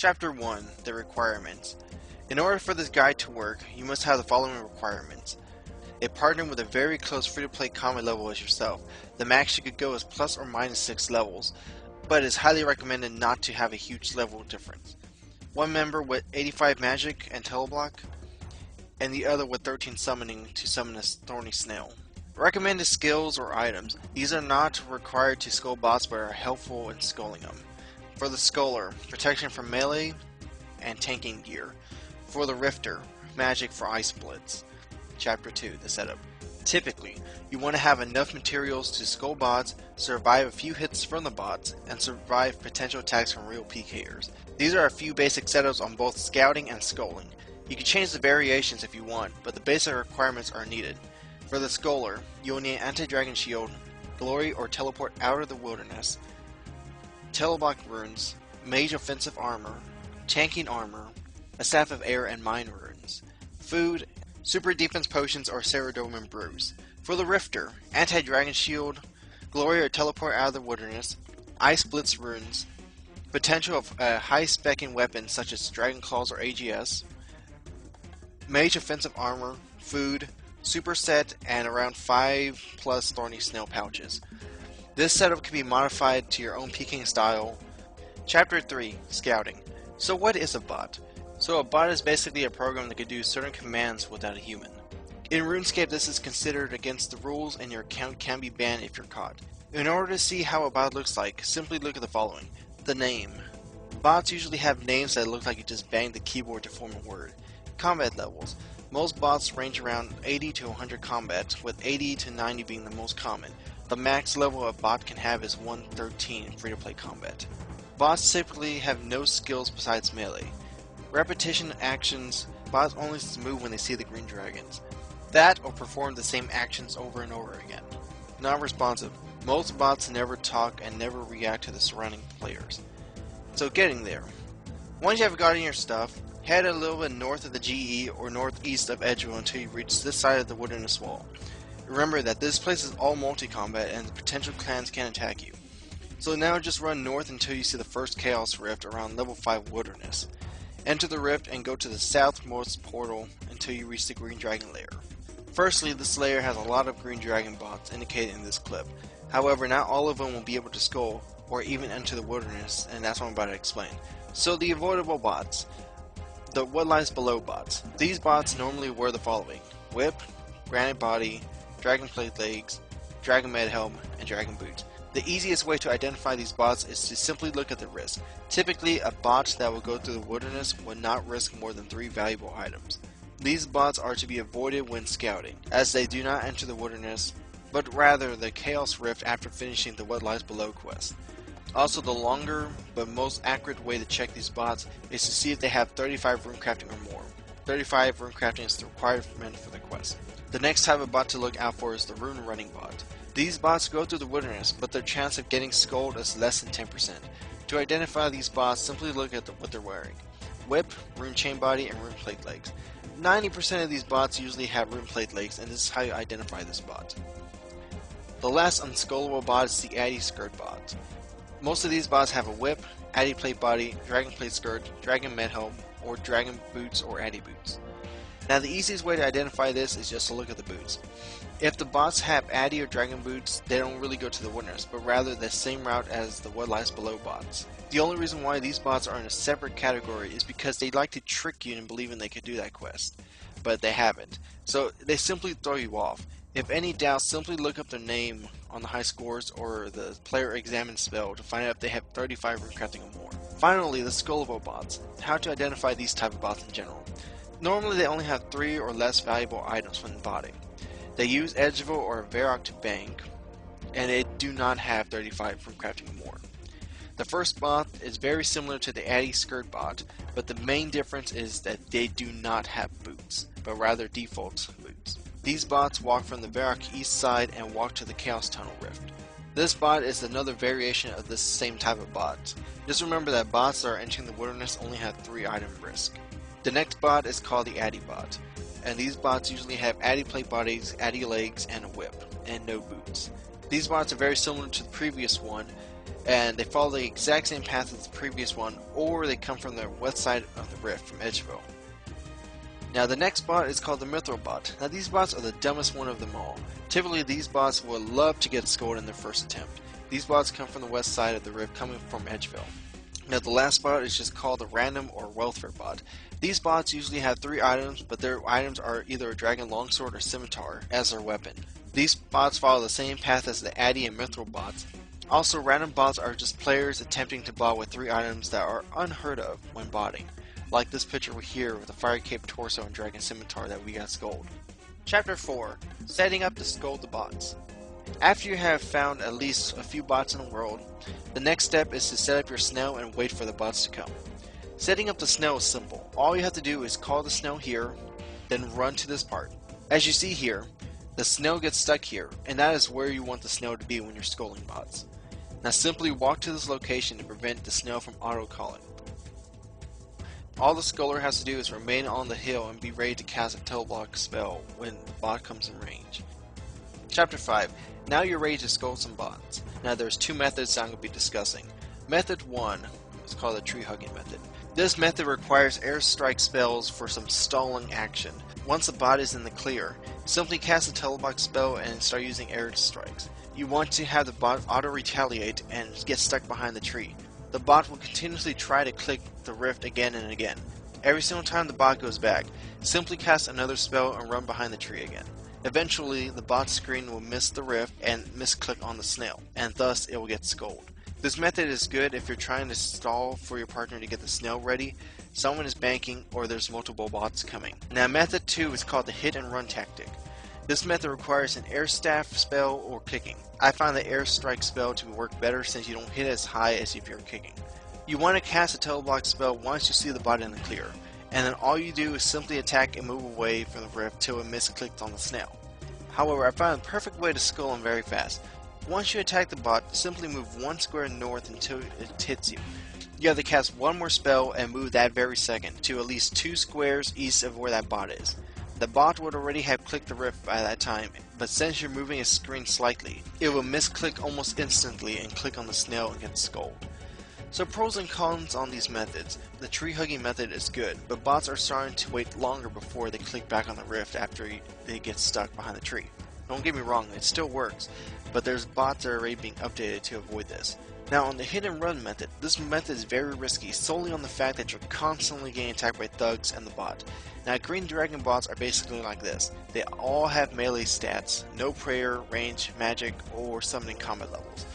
Chapter 1, The Requirements. In order for this guide to work, you must have the following requirements. A partner with a very close free-to-play combat level as yourself. The max you could go is plus or minus 6 levels, but it is highly recommended not to have a huge level difference. One member with 85 magic and teleblock, and the other with 13 summoning to summon a thorny snail. Recommended skills or items. These are not required to skull bots but are helpful in sculling them. For the Sculler, protection from melee and tanking gear. For the Rifter, magic for ice splits. Chapter 2, the setup. Typically, you want to have enough materials to skull bots, survive a few hits from the bots, and survive potential attacks from real PKers. These are a few basic setups on both scouting and sculling. You can change the variations if you want, but the basic requirements are needed. For the Sculler, you will need anti-dragon shield, glory or teleport out of the wilderness, teleblock runes, mage offensive armor, tanking armor, a staff of air and mine runes, food, super defense potions or Ceradomin brews. For the Rifter, anti-dragon shield, glory or teleport out of the wilderness, ice blitz runes, potential of high specking weapons such as dragon claws or AGS, mage offensive armor, food, super set, and around 5 plus thorny snail pouches. This setup can be modified to your own PKing style. Chapter 3, Scouting. So what is a bot? So a bot is basically a program that can do certain commands without a human. In Runescape, this is considered against the rules and your account can be banned if you're caught. In order to see how a bot looks like, simply look at the following. The name. Bots usually have names that look like you just banged the keyboard to form a word. Combat levels. Most bots range around 80 to 100 combat, with 80 to 90 being the most common. The max level a bot can have is 113 in free-to-play combat. Bots typically have no skills besides melee. Repetition actions. Bots only move when they see the green dragons. That or perform the same actions over and over again. Non-responsive. Most bots never talk and never react to the surrounding players. So getting there. Once you have gotten your stuff, head a little bit north of the GE or northeast of Edgeville until you reach this side of the wilderness wall. Remember that this place is all multi-combat and the potential clans can attack you. So now just run north until you see the first Chaos Rift around level 5 Wilderness. Enter the rift and go to the southmost portal until you reach the Green Dragon Lair. Firstly, this lair has a lot of Green Dragon bots indicated in this clip. However, not all of them will be able to skull or even enter the wilderness, and that's what I'm about to explain. So the avoidable bots. The what lies below bots. These bots normally wear the following: whip, granite body, dragon plate legs, dragon med helm, and dragon boots. The easiest way to identify these bots is to simply look at the risk. Typically, a bot that will go through the wilderness would not risk more than 3 valuable items. These bots are to be avoided when scouting, as they do not enter the wilderness, but rather the Chaos Rift after finishing the What Lies Below quest. Also, the longer but most accurate way to check these bots is to see if they have 35 rune crafting or more. 35 rune crafting is the requirement for the quest. The next type of bot to look out for is the rune running bot. These bots go through the wilderness, but their chance of getting skulled is less than 10%. To identify these bots, simply look at what they're wearing. Whip, rune chain body, and rune plate legs. 90% of these bots usually have rune plate legs, and this is how you identify this bot. The last unskullable bot is the Addy Skirt bot. Most of these bots have a whip, Addy plate body, dragon plate skirt, dragon med helm, or dragon boots or Addy boots. Now the easiest way to identify this is just to look at the boots. If the bots have Addy or dragon boots, they don't really go to the wilderness, but rather the same route as the What Lies Below bots. The only reason why these bots are in a separate category is because they like to trick you into believing they could do that quest, but they haven't. So they simply throw you off. If any doubt, simply look up their name on the high scores or the player examine spell to find out if they have 35 rune crafting or more. Finally, the skullable bots. How to identify these type of bots in general. Normally they only have 3 or less valuable items when botting. They use Edgeville or Varrock to bank, and they do not have 35 rune crafting or more. The first bot is very similar to the Addy Skirt bot, but the main difference is that they do not have boots, but rather default boots. These bots walk from the Varrock east side and walk to the Chaos Tunnel Rift. This bot is another variation of this same type of bot. Just remember that bots that are entering the wilderness only have 3 item risk. The next bot is called the Addy bot, and these bots usually have Addy plate bodies, Addy legs, and a whip, and no boots. These bots are very similar to the previous one, and they follow the exact same path as the previous one, or they come from the west side of the rift from Edgeville. Now the next bot is called the Mithril bot. Now these bots are the dumbest one of them all. Typically these bots will love to get scored in their first attempt. These bots come from the west side of the rift coming from Edgeville. Now the last bot is just called the random or welfare bot. These bots usually have 3 items, but their items are either a dragon longsword or scimitar as their weapon. These bots follow the same path as the Addy and Mithril bots. Also, random bots are just players attempting to bot with 3 items that are unheard of when botting, like this picture here with the Fire Cape Torso and Dragon Scimitar that we got scolded. Chapter 4. Setting up to scold the bots. After you have found at least a few bots in the world, the next step is to set up your snail and wait for the bots to come. Setting up the snail is simple. All you have to do is call the snail here, then run to this part. As you see here, the snail gets stuck here, and that is where you want the snail to be when you're scolding bots. Now simply walk to this location to prevent the snail from auto-calling. All the scholar has to do is remain on the hill and be ready to cast a Teleblock spell when the bot comes in range. Chapter 5. Now you're ready to scold some bots. Now there's 2 methods I'm going to be discussing. Method 1 is called the tree hugging method. This method requires airstrike spells for some stalling action. Once the bot is in the clear, simply cast a Teleblock spell and start using airstrikes. You want to have the bot auto-retaliate and get stuck behind the tree. The bot will continuously try to click the rift again and again. Every single time the bot goes back, simply cast another spell and run behind the tree again. Eventually, the bot's screen will miss the rift and misclick on the snail, and thus it will get scolded. This method is good if you're trying to stall for your partner to get the snail ready, someone is banking, or there's multiple bots coming. Now method 2 is called the hit and run tactic. This method requires an air staff spell or kicking. I find the air strike spell to work better since you don't hit as high as if you're kicking. You want to cast a Teleblock spell once you see the bot in the clear, and then all you do is simply attack and move away from the rift till it misclicks on the snail. However, I found the perfect way to skull him very fast. Once you attack the bot, simply move 1 square north until it hits you. You have to cast 1 more spell and move that very second to at least 2 squares east of where that bot is. The bot would already have clicked the rift by that time, but since you're moving his screen slightly, it will misclick almost instantly and click on the snail and get scolded. So pros and cons on these methods. The tree hugging method is good, but bots are starting to wait longer before they click back on the rift after they get stuck behind the tree. Don't get me wrong, it still works, but there's bots that are already being updated to avoid this. Now on the hit and run method, this method is very risky solely on the fact that you're constantly getting attacked by thugs and the bot. Now green dragon bots are basically like this. They all have melee stats, no prayer, range, magic, or summoning combat levels.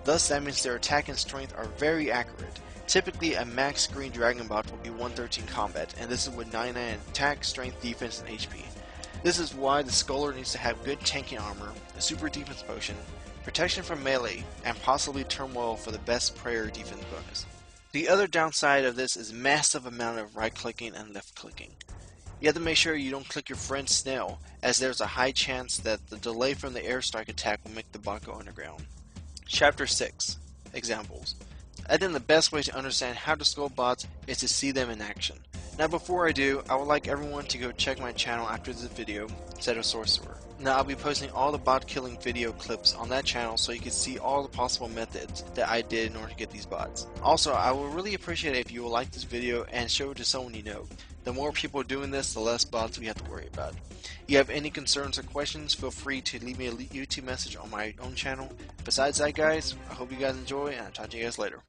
Thus that means their attack and strength are very accurate. Typically a max green dragon bot will be 113 combat, and this is with 99 attack, strength, defense, and HP. This is why the scholar needs to have good tanking armor, a super defense potion, protection from melee, and possibly turmoil for the best prayer defense bonus. The other downside of this is massive amount of right clicking and left clicking. You have to make sure you don't click your friend's snail, as there's a high chance that the delay from the airstrike attack will make the bot go underground. Chapter 6. Examples. I think the best way to understand how to scold bots is to see them in action. Now before I do, I would like everyone to go check my channel after this video, Set of Sorcerer. Now I'll be posting all the bot killing video clips on that channel so you can see all the possible methods that I did in order to get these bots. Also, I would really appreciate it if you would like this video and show it to someone you know. The more people doing this, the less bots we have to worry about. If you have any concerns or questions, feel free to leave me a YouTube message on my own channel. Besides that guys, I hope you guys enjoy and I'll talk to you guys later.